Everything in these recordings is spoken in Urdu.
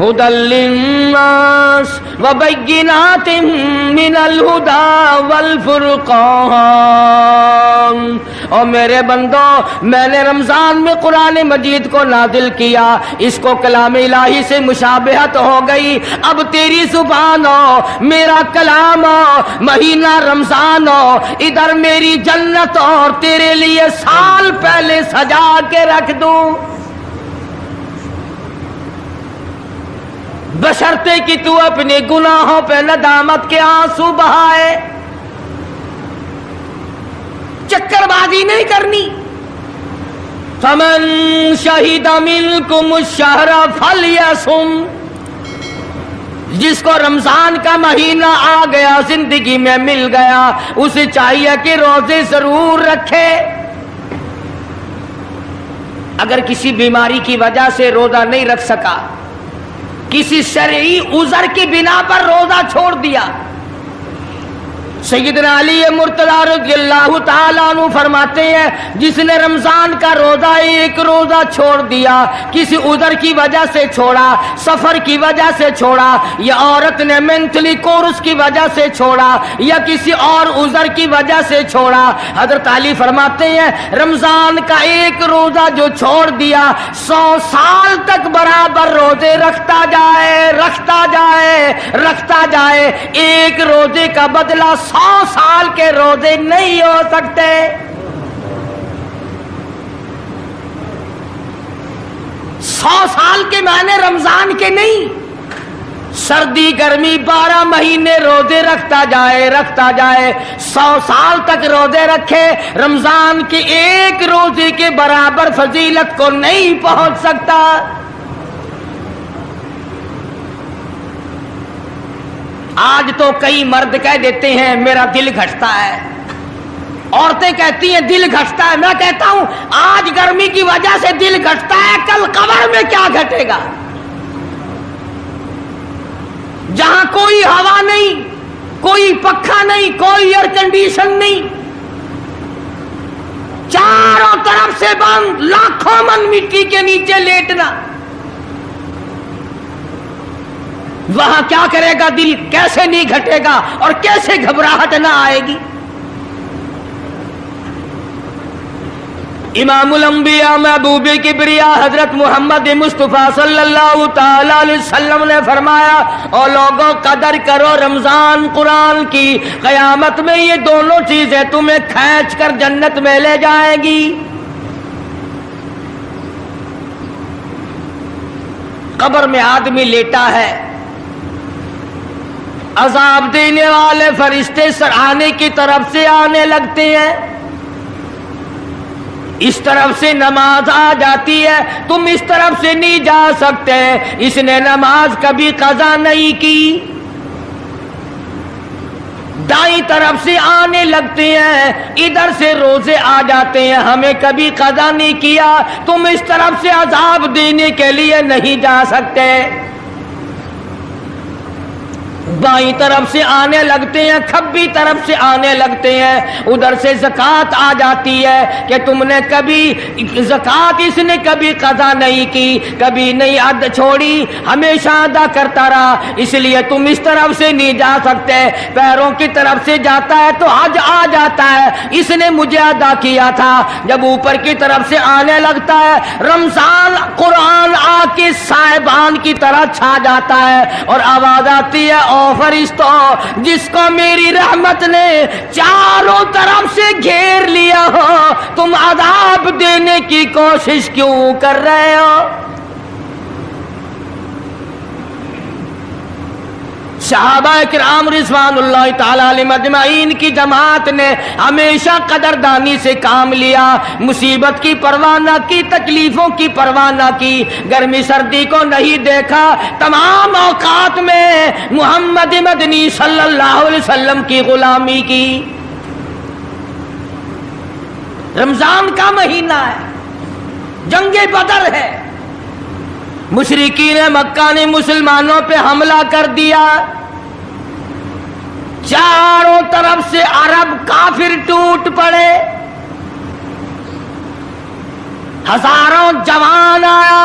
هدى للناس وبينات من الهدى والفرقان. اور میرے بندو، میں نے رمضان میں قرآن مجید کو نازل کیا، اس کو کلام الہی سے مشابہت ہو گئی. اب تیری زبان ہو، میرا کلام ہو، مہینہ رمضان ہو، ادھر میری جنت اور تیرے لیے سال پہلے سجا کے رکھ دوں، بشرطے کہ تو اپنے گناہوں پہ ندامت کے آنسو بہائے. چکر بازی نہیں کرنی. فمن شہد منکم الشہر فلیصم. جس کو رمضان کا مہینہ آ گیا، زندگی میں مل گیا، اسے چاہیے کہ روزے ضرور رکھے. اگر کسی بیماری کی وجہ سے روزہ نہیں رکھ سکا، کسی شرعی عذر کی بنا پر روزہ چھوڑ دیا، سیدنا علی مرتضی رضی اللہ تعالیٰ عنہ فرماتے ہیں جس نے رمضان کا روزہ ایک روزہ چھوڑ دیا، کسی عذر کی وجہ سے چھوڑا، سفر کی وجہ سے چھوڑا، یا عورت نے مینٹلی کورس کی وجہ سے چھوڑا، یا کسی اور عذر کی وجہ سے چھوڑا، حضرت علی فرماتے ہیں رمضان کا ایک روزہ جو چھوڑ دیا، 100 سال تک برابر روزے رکھتا جائے، رکھتا جائے، رکھتا جائے. ایک روزے کا بدلہ 100 سال کے روزے نہیں ہو سکتے. سو سال کے معنی رمضان کے نہیں. سردی گرمی 12 مہینے روزے رکھتا جائے، رکھتا جائے، 100 سال تک روزے رکھے، رمضان کے ایک روزے کے برابر فضیلت کو نہیں پہنچ سکتا. آج تو کئی مرد کہہ دیتے ہیں میرا دل گھٹتا ہے، عورتیں کہتی ہیں دل گھٹتا ہے. میں کہتا ہوں آج گرمی کی وجہ سے دل گھٹتا ہے، کل قبر میں کیا گھٹے گا؟ جہاں کوئی ہوا نہیں، کوئی پنکھا نہیں، کوئی ایئر کنڈیشن نہیں، چاروں طرف سے بند، لاکھوں من مٹی کے نیچے لیٹنا، وہاں کیا کرے گا دل؟ کیسے نہیں گھٹے گا اور کیسے گھبراہٹ نہ آئے گی؟ امام الانبیاء محبوب کبریا حضرت محمد مصطفیٰ صلی اللہ تعالی علیہ وسلم نے فرمایا اور لوگوں قدر کرو رمضان قرآن کی، قیامت میں یہ دونوں چیزیں تمہیں کھینچ کر جنت میں لے جائے گی. قبر میں آدمی لیٹا ہے، عذاب دینے والے فرشتے سرانے کی طرف سے آنے لگتے ہیں، اس طرف سے نماز آ جاتی ہے، تم اس طرف سے نہیں جا سکتے، اس نے نماز کبھی قضا نہیں کی. دائیں طرف سے آنے لگتے ہیں، ادھر سے روزے آ جاتے ہیں، ہمیں کبھی قضا نہیں کیا، تم اس طرف سے عذاب دینے کے لیے نہیں جا سکتے. بائیں طرف سے آنے لگتے ہیں، کھبی طرف سے آنے لگتے ہیں، ادھر سے زکوٰۃ آ جاتی ہے کہ تم نے کبھی زکوٰۃ اس نے کبھی قضا نہیں کی، کبھی نہیں ادا چھوڑی، ہمیشہ ادا کرتا رہا، اس لیے تم اس طرف سے نہیں جا سکتے. پیروں کی طرف سے جاتا ہے تو حج آ جاتا ہے، اس نے مجھے ادا کیا تھا. جب اوپر کی طرف سے آنے لگتا ہے، رمضان قرآن آ کے صاحبان کی طرح چھا جاتا ہے اور آواز آتی ہے او فرشتوں، جس کو میری رحمت نے چاروں طرف سے گھیر لیا ہو، تم عذاب دینے کی کوشش کیوں کر رہے ہو؟ صحابہ کرام رضوان اللہ تعالی علیہم اجمعین کی جماعت نے ہمیشہ قدردانی سے کام لیا، مصیبت کی پرواہ نہ کی، تکلیفوں کی پرواہ نہ کی، گرمی سردی کو نہیں دیکھا، تمام اوقات میں محمد مدنی صلی اللہ علیہ وسلم کی غلامی کی. رمضان کا مہینہ ہے، جنگ بدر ہے، مشرکین مکہ نے مسلمانوں پہ حملہ کر دیا، چاروں طرف سے عرب کافر ٹوٹ پڑے، ہزاروں جوان آیا،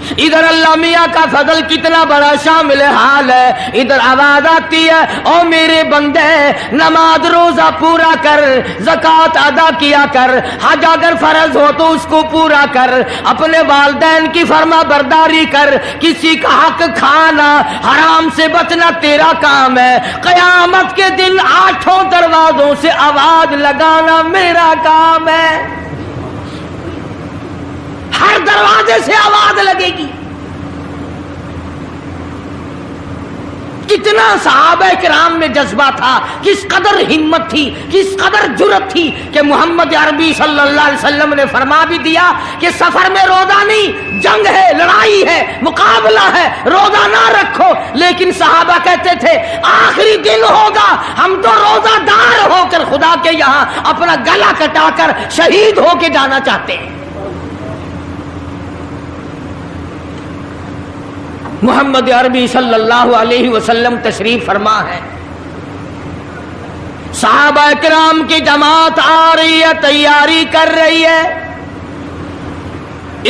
ادھر اللہ میاں کا فضل کتنا بڑا شامل حال ہے. ادھر آواز آتی ہے او میرے بندے نماز روزہ پورا کر, زکوٰۃ ادا کیا کر, حج اگر فرض ہو تو اس کو پورا کر, اپنے والدین کی فرما برداری کر, کسی کا حق کھانا حرام سے بچنا تیرا کام ہے. قیامت کے دن 8 دروازوں سے آواز لگانا میرا کام ہے. ہر دروازے سے آواز لگے گی. کتنا صحابہ کرام میں جذبہ تھا, کس قدر ہمت تھی, کس قدر جرأت تھی کہ محمد عربی صلی اللہ علیہ وسلم نے فرما بھی دیا کہ سفر میں روزہ نہیں, جنگ ہے, لڑائی ہے, مقابلہ ہے, روزہ نہ رکھو. لیکن صحابہ کہتے تھے آخری دن ہوگا, ہم تو روزہ دار ہو کر خدا کے یہاں اپنا گلا کٹا کر شہید ہو کے جانا چاہتے ہیں. محمد عربی صلی اللہ علیہ وسلم تشریف فرما ہے, صحابہ کرام کی جماعت آ رہی ہے, تیاری کر رہی ہے.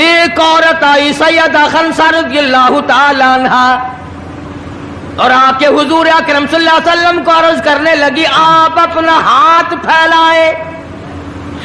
ایک عورت آئی سیدہ خنسہ رضی اللہ تعالی عنہا, اور آ کے حضور اکرم صلی اللہ علیہ وسلم کو عرض کرنے لگی آپ اپنا ہاتھ پھیلائیں.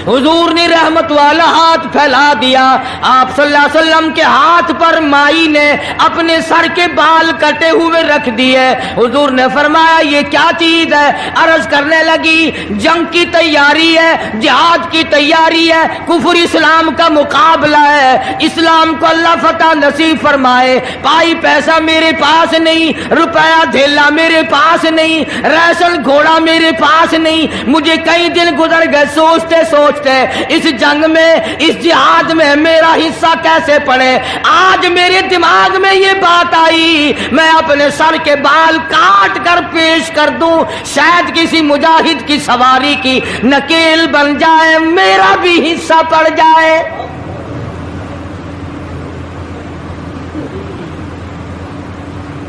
حضور نے رحمت والا ہاتھ پھیلا دیا. آپ صلی اللہ علیہ وسلم کے ہاتھ پر مائی نے اپنے سر کے بال کٹے ہوئے رکھ دیے. حضور نے فرمایا یہ کیا چیز ہے؟ عرض کرنے لگی جنگ کی تیاری ہے, جہاد کی تیاری ہے, کفر اسلام کا مقابلہ ہے, اسلام کو اللہ فتح نصیب فرمائے. پائی پیسہ میرے پاس نہیں, روپیہ دھیلا میرے پاس نہیں, ریشن گھوڑا میرے پاس نہیں. مجھے کئی دن گزر گئے سوچتے اس جنگ میں, اس جہاد میں میرا حصہ کیسے پڑے. آج میرے دماغ میں یہ بات آئی میں اپنے سر کے بال کاٹ کر پیش کر دوں, شاید کسی مجاہد کی سواری کی نکیل بن جائے, میرا بھی حصہ پڑ جائے.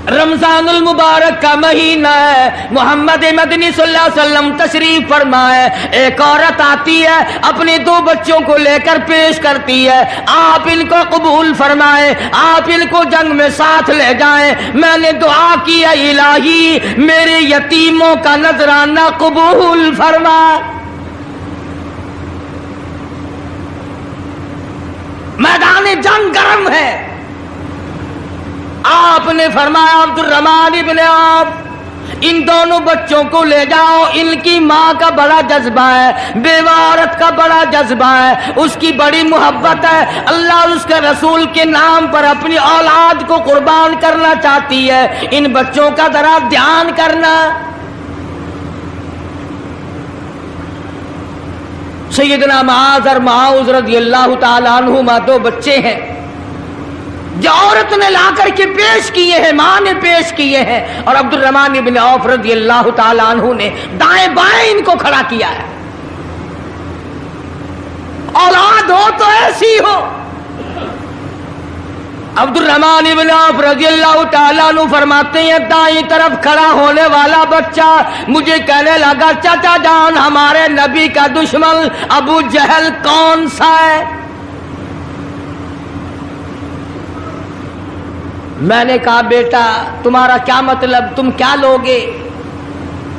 رمضان المبارک کا مہینہ ہے, محمد مدنی صلی اللہ علیہ وسلم تشریف فرمائے. ایک عورت آتی ہے, اپنے 2 بچوں کو لے کر پیش کرتی ہے, آپ ان کو قبول فرمائیں, آپ ان کو جنگ میں ساتھ لے جائیں. میں نے دعا کی ہے الہی میرے یتیموں کا نذرانہ قبول فرما. میدان جنگ گرم ہے. آپ نے فرمایا عبد الرحمن ابن عوف ان دونوں بچوں کو لے جاؤ, ان کی ماں کا بڑا جذبہ ہے, بیوہ عورت کا بڑا جذبہ ہے, اس کی بڑی محبت ہے, اللہ اور اس کے رسول کے نام پر اپنی اولاد کو قربان کرنا چاہتی ہے, ان بچوں کا ذرا دھیان کرنا. سیدنا معاذ اور معاذ رضی اللہ تعالی عنہما 2 بچے ہیں جو عورت نے لا کر کے پیش کیے ہیں, ماں نے پیش کیے ہیں, اور عبد الرحمن بن عوف رضی اللہ تعالی عنہ نے دائیں بائیں ان کو کھڑا کیا ہے. اولاد ہو تو ایسی ہو. عبد الرحمن بن عوف رضی اللہ تعالی عنہ فرماتے ہیں دائیں طرف کھڑا ہونے والا بچہ مجھے کہنے لگا چچا جان ہمارے نبی کا دشمن ابو جہل کون سا ہے؟ میں نے کہا بیٹا تمہارا کیا مطلب, تم کیا لوگے؟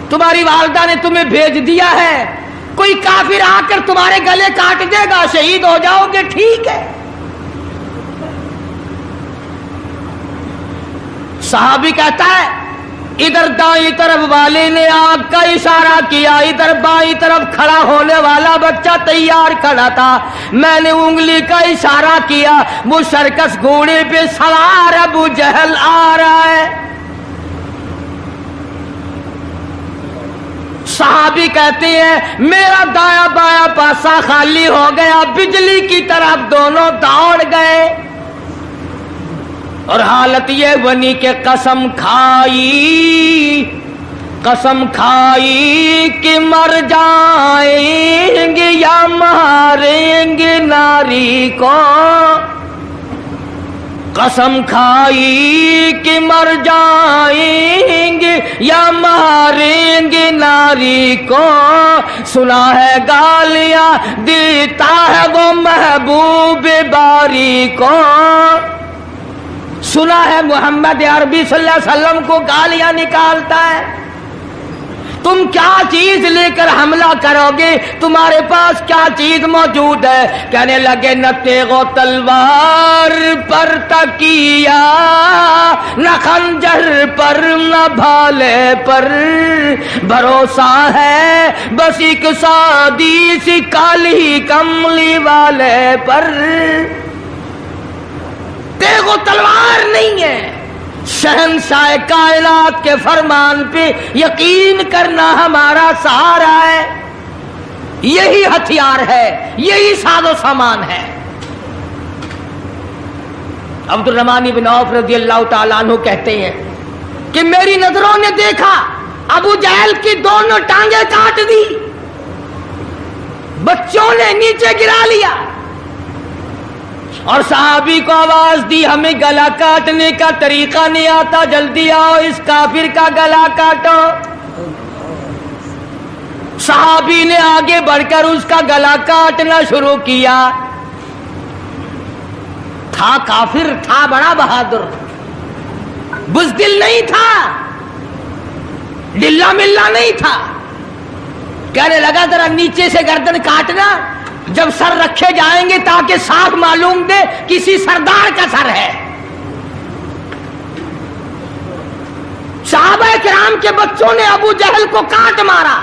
تمہاری والدہ نے تمہیں بھیج دیا ہے, کوئی کافر آ کر تمہارے گلے کاٹ دے گا, شہید ہو جاؤ گے, ٹھیک ہے. صحابی کہتا ہے ادھر دائیں طرف والے نے آنکھ کا اشارہ کیا, ادھر بائیں طرف کھڑا ہونے والا بچہ تیار کھڑا تھا, میں نے انگلی کا اشارہ کیا, وہ سرکس گھوڑے پہ سوار ابو جہل آ رہا ہے. صحابی کہتے ہیں میرا دایاں بایاں پاسا خالی ہو گیا, بجلی کی طرف دونوں دوڑ گئے, اور حالت یہ بنی کہ قسم کھائی کہ مر جائیں گے یا ماریں گے ناری کو, قسم کھائی کہ مر جائیں گے یا ماریں گے ناری کو, سنا ہے گالیاں دیتا ہے وہ محبوب باری کو. سنا ہے محمد عربی صلی اللہ علیہ وسلم کو گالیاں نکالتا ہے، تم کیا چیز لے کر حملہ کرو گے، تمہارے پاس کیا چیز موجود ہے؟ کہنے لگے نہ تیغ و تلوار پر تکیہ، نہ خنجر پر، نہ بھالے پر، بھروسہ ہے بس ایک سادی سی کالی کملی والے پر۔ تیغ و تلوار نہیں ہے، شہنشاہ کائنات کے فرمان پہ یقین کرنا ہمارا سہارا ہے، یہی ہتھیار ہے، یہی ساز و سامان ہے۔ عبد الرحمن بن عوف رضی اللہ تعالیٰ عنہ کہتے ہیں کہ میری نظروں نے دیکھا ابو جہل کی دونوں ٹانگیں کاٹ دی، بچوں نے نیچے گرا لیا، اور صحابی کو آواز دی ہمیں گلا کاٹنے کا طریقہ نہیں آتا، جلدی آؤ اس کافر کا گلا کاٹو۔ صحابی نے آگے بڑھ کر اس کا گلا کاٹنا شروع کیا۔ تھا کافر، تھا بڑا بہادر، بزدل نہیں تھا، ڈلا ملا نہیں تھا، کہنے لگا ذرا نیچے سے گردن کاٹنا، جب سر رکھے جائیں گے تاکہ صاف معلوم دے کسی سردار کا سر ہے۔ صحابہ کرام کے بچوں نے ابو جہل کو کاٹ مارا۔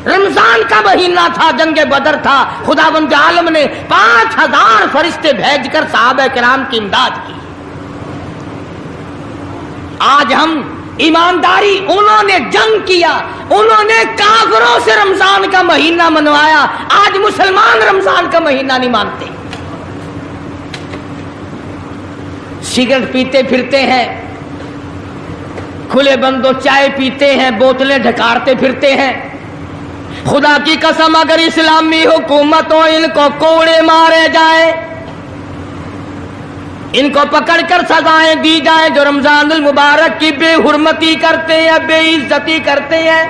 رمضان کا مہینہ تھا، جنگ بدر تھا، خداوند عالم نے 5000 فرشتے بھیج کر صحابہ کرام کی امداد کی۔ آج ہم ایمانداری، انہوں نے جنگ کیا، انہوں نے کافروں سے رمضان کا مہینہ منوایا، آج مسلمان رمضان کا مہینہ نہیں مانتے، سگریٹ پیتے پھرتے ہیں، کھلے بندوں چائے پیتے ہیں، بوتلیں ڈھکارتے پھرتے ہیں۔ خدا کی قسم اگر اسلامی حکومت ہو، ان کو کوڑے مارے جائیں، ان کو پکڑ کر سزائیں دی جائیں جو رمضان المبارک کی بے حرمتی کرتے ہیں، بے عزتی کرتے ہیں،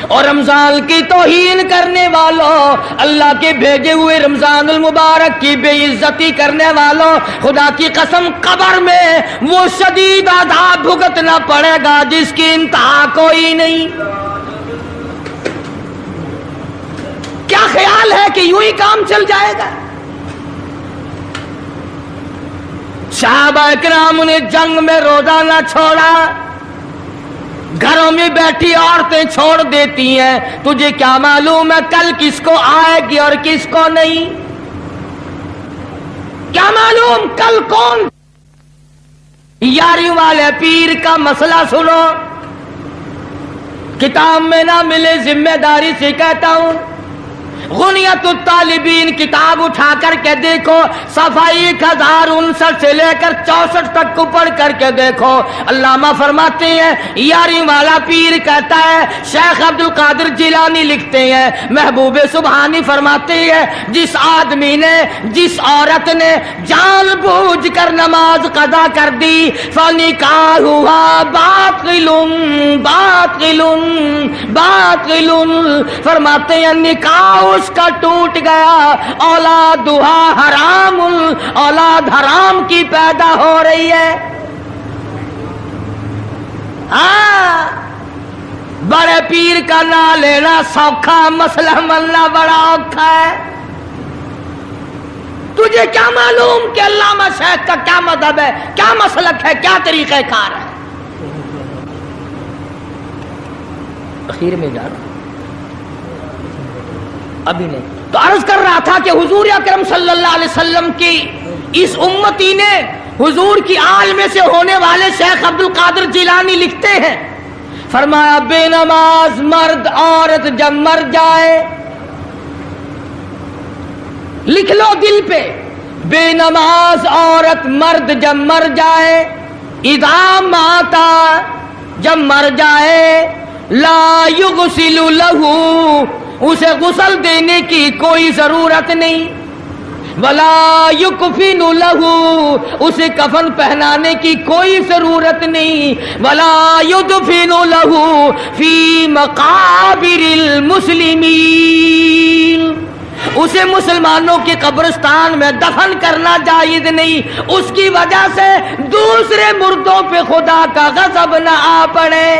اور رمضان کی توہین کرنے والوں، اللہ کے بھیجے ہوئے رمضان المبارک کی بے عزتی کرنے والوں، خدا کی قسم قبر میں وہ شدید عذاب بھگتنا پڑے گا جس کی انتہا کوئی نہیں۔ کیا خیال ہے کہ یوں ہی کام چل جائے گا؟ صحابہ کرام نے جنگ میں روزہ نہ چھوڑا، گھروں میں بیٹھی عورتیں چھوڑ دیتی ہیں، تجھے کیا معلوم ہے کل کس کو آئے گی اور کس کو نہیں؟ کیا معلوم کل کون؟ یاری والے پیر کا مسئلہ سنو، کتاب میں نہ ملے، ذمہ داری سے کہتا ہوں، غنیت الطالبین کتاب اٹھا کر کے دیکھو، صفحہ 1059 سے لے کر 64 تک کو پڑھ کر کے دیکھو۔ علامہ فرماتے ہیں، یاری والا پیر کہتا ہے، شیخ عبد القادر جیلانی لکھتے ہیں، محبوب سبحانی فرماتے ہیں، جس آدمی نے، جس عورت نے جان بوجھ کر نماز قضا کر دی، فنکاحها باطل باطل باطل، فرماتے ہیں نکاح اس کا ٹوٹ گیا، اولادھا حرام، اولاد حرام کی پیدا ہو رہی ہے۔ بڑے پیر کا نام لینا سوکھا، مسئلہ ملنا بڑا اوکھا ہے۔ تجھے کیا معلوم کہ علامہ شیخ کا کیا مذہب ہے، کیا مسلک ہے، کیا طریقہ کار ہے؟ اخیر میں جا رہا ابھی نہیں تو عرض کر رہا تھا کہ حضور اکرم صلی اللہ علیہ وسلم کی اس امتی نے حضور کی آل میں سے ہونے والے شیخ عبد القادر جیلانی لکھتے ہیں، فرمایا بے نماز مرد عورت جب مر جائے، لکھ لو دل پہ، بے نماز عورت مرد جب مر جائے، اذا ماتا جب مر جائے، لا یغسل لہو اسے غسل دینے کی کوئی ضرورت نہیں، ولا یکفن لہو اسے کفن پہنانے کی کوئی ضرورت نہیں، ولا یدفن لہو فی مقابر المسلمین اسے مسلمانوں کے قبرستان میں دفن کرنا جائز نہیں، اس کی وجہ سے دوسرے مردوں پہ خدا کا غضب نہ آ پڑے۔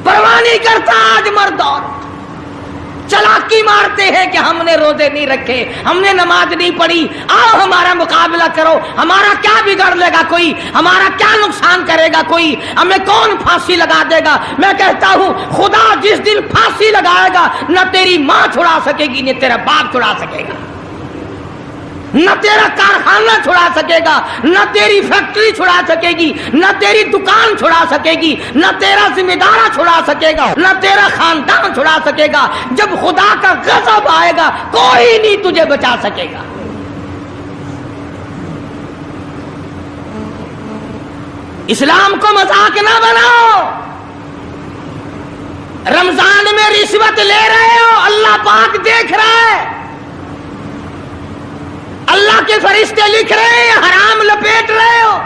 پرواہ نہیں کرتا آج مرد اور چلاکی مارتے ہیں کہ ہم نے روزے نہیں رکھے، ہم نے نماز نہیں پڑھی، آؤ ہمارا مقابلہ کرو، ہمارا کیا بگڑ لے گا کوئی، ہمارا کیا نقصان کرے گا کوئی، ہمیں کون پھانسی لگا دے گا۔ میں کہتا ہوں خدا جس دن پھانسی لگائے گا نہ تیری ماں چھڑا سکے گی نہ تیرا باپ چھڑا سکے گا، نہ تیرا کارخانہ چھڑا سکے گا، نہ تیری فیکٹری چھڑا سکے گی، نہ تیری دکان چھڑا سکے گی، نہ تیرا ذمہ دارہ چھڑا سکے گا، نہ تیرا خاندان چھڑا سکے گا۔ جب خدا کا غضب آئے گا کوئی نہیں تجھے بچا سکے گا۔ اسلام کو مذاق نہ بناؤ۔ رمضان میں رشوت لے رہے ہو، اللہ پاک دیکھ رہا ہے، اللہ کے فرشتے لکھ رہے ہیں، حرام لپیٹ رہے ہو۔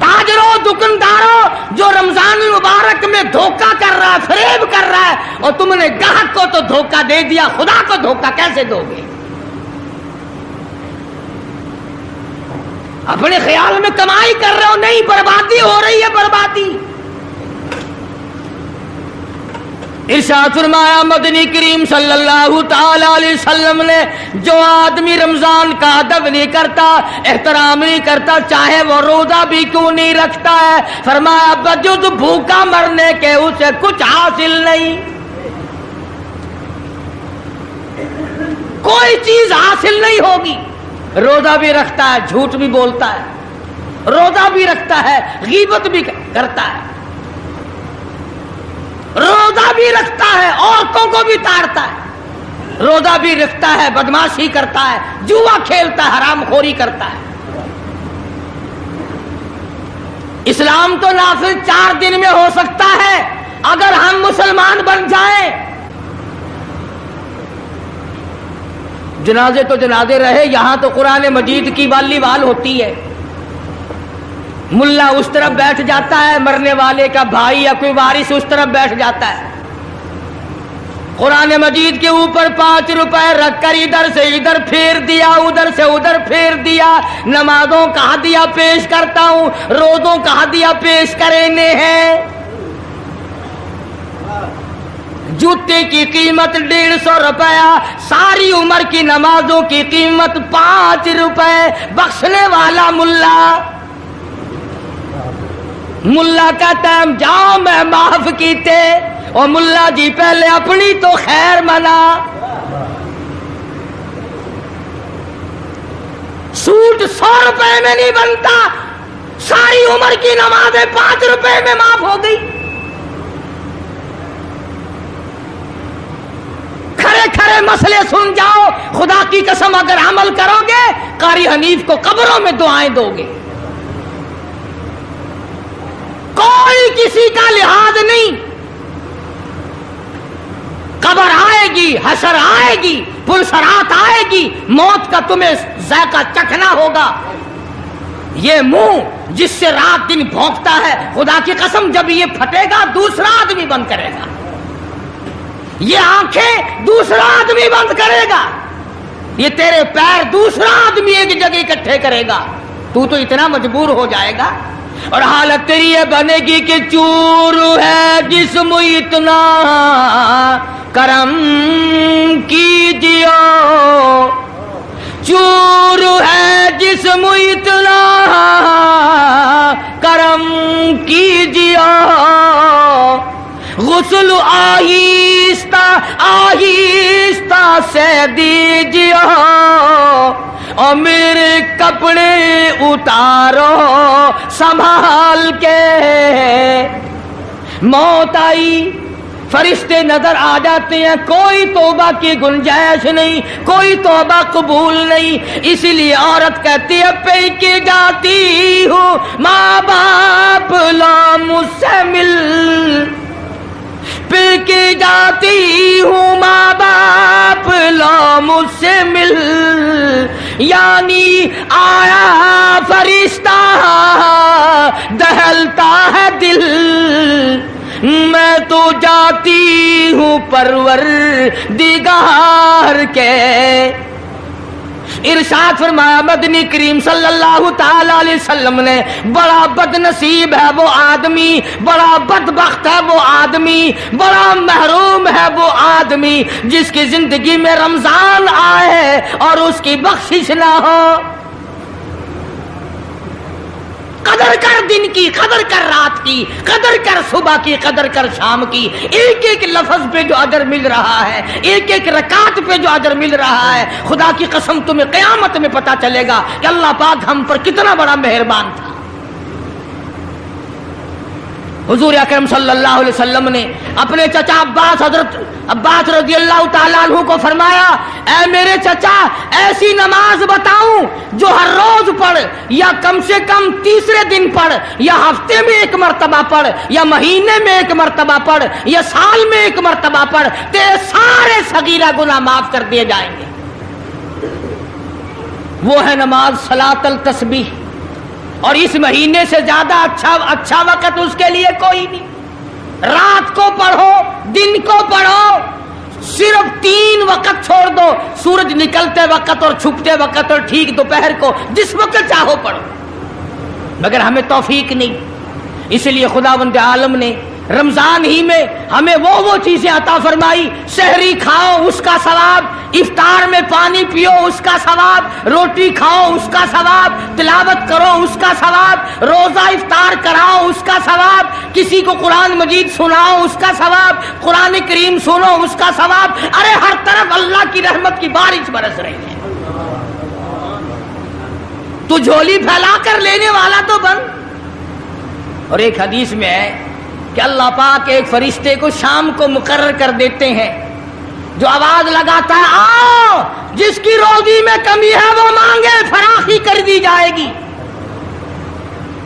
تاجروں، دکانداروں جو رمضان المبارک میں دھوکہ کر رہا ہے، فریب کر رہا ہے، اور تم نے گاہک کو تو دھوکہ دے دیا، خدا کو دھوکہ کیسے دو گے؟ اپنے خیال میں کمائی کر رہے ہو، نہیں، بربادی ہو رہی ہے، بربادی۔ ارشاد فرمایا مدنی کریم صلی اللہ تعالی علیہ وسلم نے، جو آدمی رمضان کا ادب نہیں کرتا، احترام نہیں کرتا، چاہے وہ روزہ بھی کیوں نہیں رکھتا ہے، فرمایا بجز بھوکا مرنے کے اسے کچھ حاصل نہیں، کوئی چیز حاصل نہیں ہوگی۔ روزہ بھی رکھتا ہے، جھوٹ بھی بولتا ہے، روزہ بھی رکھتا ہے، غیبت بھی کرتا ہے، روزہ بھی رکھتا ہے، عورتوں کو بھی تاڑتا ہے، روزہ بھی رکھتا ہے، بدماشی کرتا ہے، جوا کھیلتا ہے، حرام خوری کرتا ہے۔ اسلام تو نافذ 4 دن میں ہو سکتا ہے اگر ہم مسلمان بن جائیں۔ جنازے تو جنازے رہے، یہاں تو قرآن مجید کی والی وال ہوتی ہے، ملا اس طرف بیٹھ جاتا ہے، مرنے والے کا بھائی یا کوئی وارث اس طرف بیٹھ جاتا ہے، قرآن مجید کے اوپر 5 روپے رکھ کر ادھر سے ادھر پھیر دیا، ادھر سے ادھر پھیر دیا۔ نمازوں کا ہدیہ پیش کرتا ہوں، روزوں کا ہدیہ پیش کرنے ہیں۔ جوتے کی قیمت 150 روپیہ، ساری عمر کی نمازوں کی قیمت 5 روپے۔ بخشنے والا ملا، ملا کہتا ہے جاؤ میں معاف کیتے، اور ملا جی پہلے اپنی تو خیر منا۔ سوٹ 100 روپے میں نہیں بنتا، ساری عمر کی نمازیں 5 روپے میں معاف ہو گئی۔ کھڑے کھڑے مسئلے سن جاؤ، خدا کی قسم اگر عمل کرو گے قاری حنیف کو قبروں میں دعائیں دو گے، کوئی کسی کا لحاظ نہیں۔ قبر آئے گی، حشر آئے گی، پلسرات آئے گی، موت کا تمہیں ذائقہ چکھنا ہوگا۔ یہ منہ جس سے رات دن بھونکتا ہے، خدا کی قسم جب یہ پھٹے گا دوسرا آدمی بند کرے گا، یہ آنکھیں دوسرا آدمی بند کرے گا، یہ تیرے پیر دوسرا آدمی ایک جگہ اکٹھے کرے گا، تو اتنا مجبور ہو جائے گا، اور حالت تیری یہ بنے گی کہ چور ہے جسم اتنا کرم کیجیے، چور ہے جسم اتنا کرم کیجیے، غسل آہستہ آہستہ سے دیجیے، اور میرے کپڑے اتارو سنبھال کے۔ موت آئی، فرشتے نظر آ جاتے ہیں، کوئی توبہ کی گنجائش نہیں، کوئی توبہ قبول نہیں، اسی لیے عورت کہتی ہے پہ کے جاتی ہوں ماں باپ لا مجھ سے مل، پہ کے جاتی ہوں ماں باپ لا مجھ سے مل، یعنی آیا فرشتہ دہلتا ہے دل، میں تو جاتی ہوں پروردگار کے. ارشاد فرمایا مدنی کریم صلی اللہ تعالی علیہ وسلم نے بڑا بد نصیب ہے وہ آدمی, بڑا بدبخت ہے وہ آدمی, بڑا محروم ہے وہ آدمی جس کی زندگی میں رمضان آئے اور اس کی بخشش نہ ہو. قدر کر دن کی, قدر کر رات کی, قدر کر صبح کی, قدر کر شام کی. ایک ایک لفظ پہ جو اجر مل رہا ہے, ایک ایک رکعت پہ جو اجر مل رہا ہے, خدا کی قسم تمہیں قیامت میں پتا چلے گا کہ اللہ پاک ہم پر کتنا بڑا مہربان تھا. حضور اکرم صلی اللہ علیہ وسلم نے اپنے چچا عباس, حضرت عباس رضی اللہ تعالیٰ عنہ کو فرمایا, اے میرے چچا ایسی نماز بتاؤں جو ہر روز پڑھ, یا کم سے کم تیسرے دن پڑھ, یا ہفتے میں ایک مرتبہ پڑھ, یا مہینے میں ایک مرتبہ پڑھ, یا سال میں ایک مرتبہ پڑھ, تیرے سارے صغیرہ گناہ معاف کر دیے جائیں گے. وہ ہے نماز صلاۃ التسبیح. اور اس مہینے سے زیادہ اچھا وقت اس کے لیے کوئی نہیں. رات کو پڑھو, دن کو پڑھو, صرف 3 وقت چھوڑ دو, سورج نکلتے وقت اور چھپتے وقت اور ٹھیک دوپہر کو, جس وقت چاہو پڑھو. مگر ہمیں توفیق نہیں, اس لیے خداوند عالم نے رمضان ہی میں ہمیں وہ چیزیں عطا فرمائی. سحری کھاؤ اس کا ثواب, افطار میں پانی پیو اس کا ثواب, روٹی کھاؤ اس کا ثواب, تلاوت کرو اس کا ثواب, روزہ افطار کراؤ اس کا ثواب, کسی کو قرآن مجید سناؤ اس کا ثواب, قرآن کریم سنو اس کا ثواب. ارے ہر طرف اللہ کی رحمت کی بارش برس رہی ہے. تو جھولی پھیلا کر لینے والا تو بن. اور ایک حدیث میں ہے کہ اللہ پاک ایک فرشتے کو شام کو مقرر کر دیتے ہیں جو آواز لگاتا ہے, آؤ جس کی روزی میں کمی ہے وہ مانگے, فراخی کر دی جائے گی.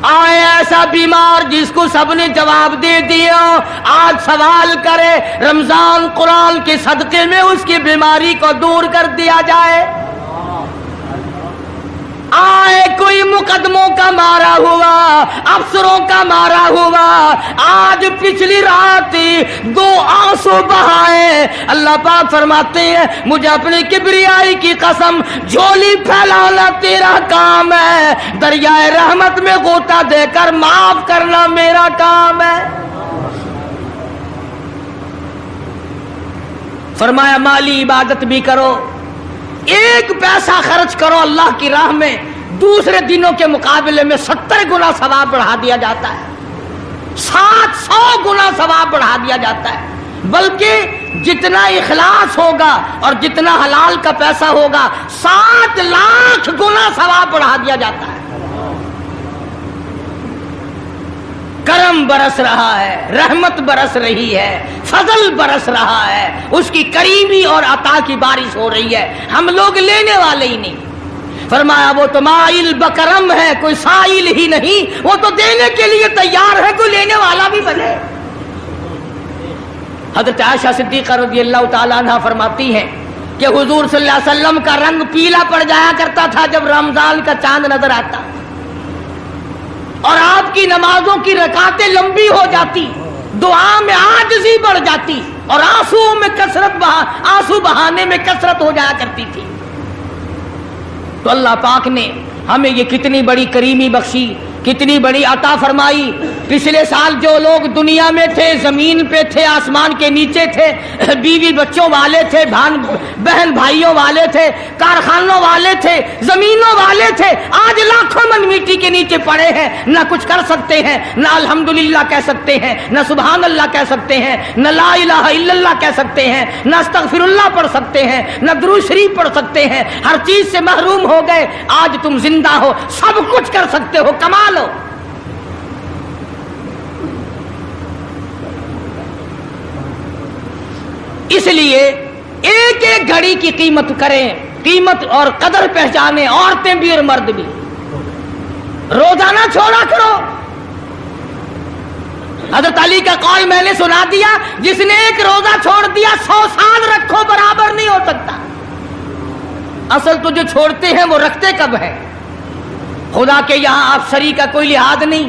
آئے ایسا بیمار جس کو سب نے جواب دے دیا, آج سوال کرے, رمضان قرآن کے صدقے میں اس کی بیماری کو دور کر دیا جائے. آئے کوئی مقدموں کا مارا ہوا, افسروں کا مارا ہوا, آج پچھلی رات 2 آنسو بہائے. اللہ پاک فرماتے ہیں مجھے اپنی کبریائی کی قسم, جھولی پھیلانا تیرا کام ہے, دریائے رحمت میں غوطہ دے کر معاف کرنا میرا کام ہے. فرمایا مالی عبادت بھی کرو, 1 پیسہ خرچ کرو اللہ کی راہ میں, دوسرے دنوں کے مقابلے میں 70 گنا ثواب بڑھا دیا جاتا ہے, 700 گنا ثواب بڑھا دیا جاتا ہے. بلکہ جتنا اخلاص ہوگا اور جتنا حلال کا پیسہ ہوگا 7 لاکھ گنا ثواب بڑھا دیا جاتا ہے. کرم برس رہا ہے, رحمت برس رہی ہے, فضل برس رہا ہے, اس کی کریمی اور عطا کی بارش ہو رہی ہے. ہم لوگ لینے والے ہی نہیں. فرمایا وہ تو مائل بکرم ہے, کوئی سائل ہی نہیں, وہ تو دینے کے لیے تیار ہے, کوئی لینے والا بھی بنے. حضرت عائشہ صدیقہ رضی اللہ تعالیٰ عنہ فرماتی ہیں کہ حضور صلی اللہ علیہ وسلم کا رنگ پیلا پڑ جایا کرتا تھا جب رمضان کا چاند نظر آتا, اور آپ کی نمازوں کی رکعتیں لمبی ہو جاتی, دعا میں عاجزی بڑھ جاتی, اور آنسو بہانے میں کثرت ہو جایا کرتی تھی. تو اللہ پاک نے ہمیں یہ کتنی بڑی کریمی بخشی, کتنی بڑی عطا فرمائی. پچھلے سال جو لوگ دنیا میں تھے, زمین پہ تھے, آسمان کے نیچے تھے, بیوی بچوں والے تھے, بہن بھائیوں والے تھے, کارخانوں والے تھے, زمینوں والے تھے, آج لاکھوں من مٹی کے نیچے پڑے ہیں, نہ کچھ کر سکتے ہیں, نہ الحمدللہ کہہ سکتے ہیں, نہ سبحان اللہ کہہ سکتے ہیں, نہ لا الہ الا اللہ کہہ سکتے ہیں, نہ استغفر اللہ پڑھ سکتے ہیں, نہ درود شریف پڑھ سکتے ہیں. ہر چیز سے محروم ہو گئے, آج تم زندہ ہو, سب کچھ کر سکتے ہو, کمال ہو. اس لیے ایک ایک گھڑی کی قیمت کریں, قیمت اور قدر پہچانیں, عورتیں بھی اور مرد بھی. روزانہ چھوڑا کرو. حضرت علی کا قول میں نے سنا دیا, جس نے 1 روزہ چھوڑ دیا 100 سال رکھو برابر نہیں ہو سکتا. اصل تو جو چھوڑتے ہیں وہ رکھتے کب ہیں. خدا کے یہاں افسری کا کوئی لحاظ نہیں,